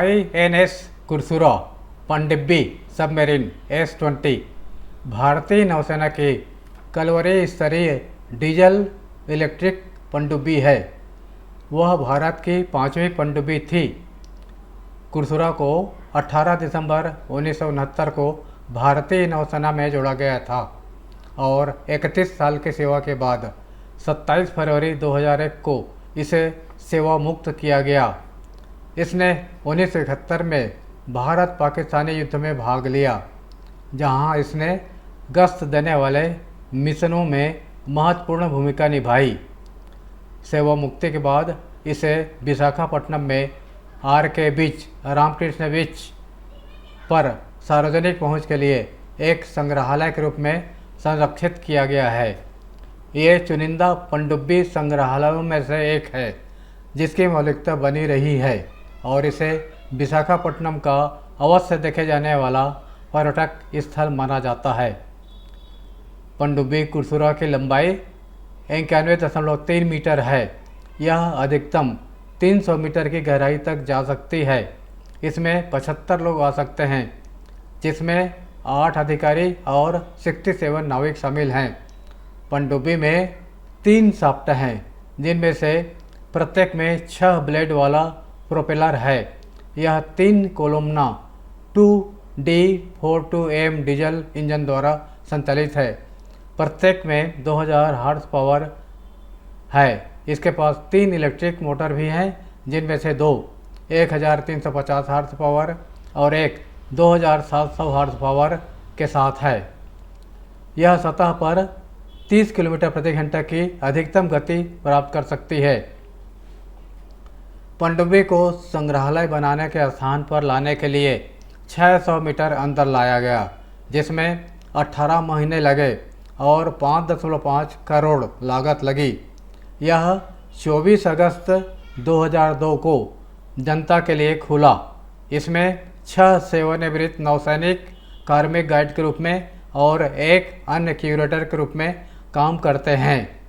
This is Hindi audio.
INS कुर्सुरा पनडुब्बी सबमरीन S-20 भारतीय नौसेना की कलवरी स्तरीय डीजल इलेक्ट्रिक पनडुब्बी है। वह भारत की 5वीं पनडुब्बी थी। कुर्सुरा को 18 दिसंबर 1969 को भारतीय नौसेना में जोड़ा गया था और 31 साल की सेवा के बाद 27 फरवरी 2001 को इसे सेवा मुक्त किया गया। इसने 1971 में भारत पाकिस्तानी युद्ध में भाग लिया, जहां इसने गश्त देने वाले मिशनों में महत्वपूर्ण भूमिका निभाई। सेवा मुक्ति के बाद इसे विशाखापट्टनम में RK बीच रामकृष्ण बीच पर सार्वजनिक पहुंच के लिए एक संग्रहालय के रूप में संरक्षित किया गया है। ये चुनिंदा पनडुब्बी संग्रहालयों में से एक है जिसकी मौलिकता बनी रही है और इसे विशाखापट्टनम का अवश्य देखे जाने वाला पर्यटक स्थल माना जाता है। पनडुब्बी कुर्सुरा की लंबाई 91.3 मीटर है। यह अधिकतम 300 मीटर की गहराई तक जा सकती है। इसमें 75 लोग आ सकते हैं, जिसमें 8 अधिकारी और 67 नाविक शामिल हैं। पनडुब्बी में 3 शाफ्ट हैं, जिनमें से प्रत्येक में 6 ब्लेड वाला प्रोपेलर है। यह 3 कोलुमना 2D42M डीजल इंजन द्वारा संचालित है। प्रत्येक में 2000 हॉर्स पावर है। इसके पास 3 इलेक्ट्रिक मोटर भी हैं, जिनमें से 2 1350 हॉर्स पावर और एक 2700 हॉर्स पावर के साथ है। यह सतह पर 30 किलोमीटर प्रति घंटा की अधिकतम गति प्राप्त कर सकती है। पनडुब्बी को संग्रहालय बनाने के स्थान पर लाने के लिए 600 मीटर अंदर लाया गया, जिसमें 18 महीने लगे और 5.5 करोड़ लागत लगी। यह 24 अगस्त 2002 को जनता के लिए खुला। इसमें 6 सेवानिवृत्त नौसैनिक कार्मिक गाइड के रूप में और एक अन्य क्यूरेटर के रूप में काम करते हैं।